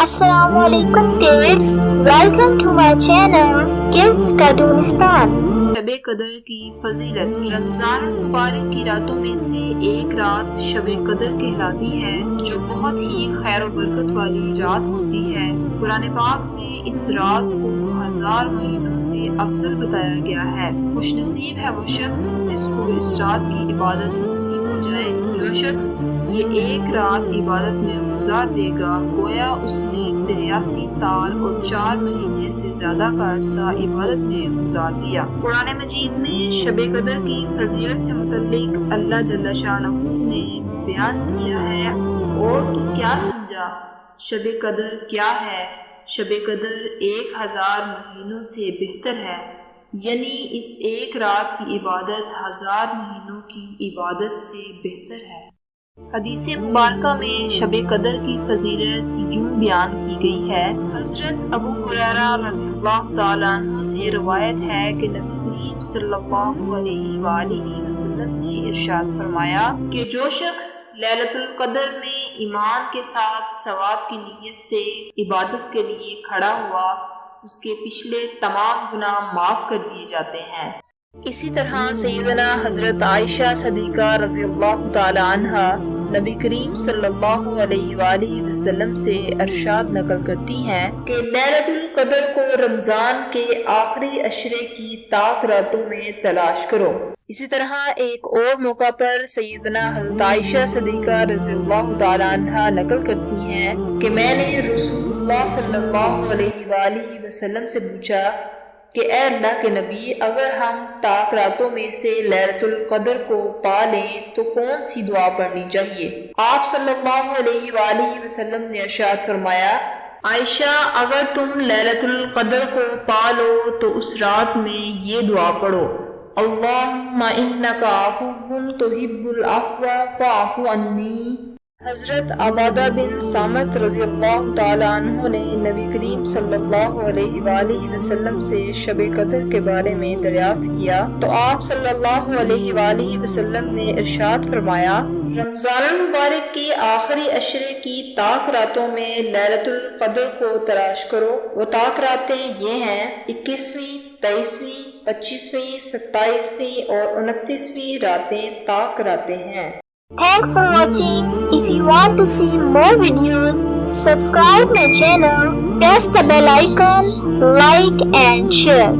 Assalamu alaikum kids, welcome to my channel Kids Cartoonistan. शब कदर की फजीलत। रमजान मुबारक की रातों में से एक रात शब कदर कहलाती है, जो बहुत ही खैर और बरकत वाली रात होती है। कुरान पाक में इस रात को 1000 महीनों से अफजल बताया गया है। खुशनसीब है वो शख्स जिसको इस रात की इबादत नसीब हो जाए। जो शख्स ये एक रात इबादत में गुजार देगा, गोया उसने 83 साल और 4 महीने से ज्यादा का अरसा इबादत में गुजार दिया। कुरान मजीद में शब कदर की फजीलत से मुतल्लिक अल्लाह जल्ल शानहू ने बयान किया है। और तू क्या समझा, शब कदर क्या है? शब कदर 1000 महीनों से बेहतर है, यानी इस एक रात की इबादत 1000 महीनों की इबादत से बेहतर है। हदीस मुबारका में शब कदर की फजीलत यूं बयान की गई है। हजरत अबू हुरैरा रज़ियल्लाहु ताला अन्हु से रवायत है कि नबी करीम सल्लल्लाहु अलैहि वसल्लम ने इरशाद फरमाया कि जो शख्स लैलतुल कदर में ईमान के साथ सवाब की नीयत से इबादत के लिए खड़ा हुआ, उसके पिछले तमाम गुनाह माफ कर दिए जाते हैं। इसी तरह सैयदना हजरत आयशा सदीका रज़ियल्लाहु ताला अन्हा नबी करीम सल्लल्लाहु अलैहि वसल्लम से इरशाद नकल करती हैं कि लैलतुल कदर को रमजान के आखिरी अशरे की ताक रातों में तलाश करो। इसी तरह एक और मौका पर सैयदना हज़रत आयशा सदीका रज़ियल्लाहु ताला अन्हा नकल करती हैं कि मैंने रसूलुल्लाह सल्लल्लाहु अलैहि वसल्लम से पूछा कि ऐ अल्लाह के नबी, अगर हम ताक रातों में से लैलतुल कदर को पा लें तो कौन सी दुआ पढ़नी चाहिए? आप सल्लल्लाहु अलैहि वसल्लम ने इरशाद फरमाया, आयशा, अगर तुम लैलतुल कदर को पा लो तो उस रात में ये दुआ पढ़ो, अल्लाहुम्मा इन्नका अफ़ुव्वुन तुहिब्बुल अफ़्वा फ़अफ़ु अन्नी। हजरत अबादा बिन सामत रज़ियल्लाहु ताला अन्हु ने नबी करीम सल्लल्लाहु अलैहि वसल्लम से शब कदर के बारे में दरियाफ्त किया तो आप सल्लल्लाहु अलैहि वसल्लम ने इरशाद फरमाया, रमजान मुबारक के आखिरी अशरे की ताक रातों में लैलतुल कदर को तलाश करो। वो ताक रातें ये हैं 21वीं, 23वीं, 25वीं, 27वीं और 29वीं रातें ताक रातें हैं। Thanks for watching. If you want to see more videos, subscribe my channel, press the bell icon, like and share.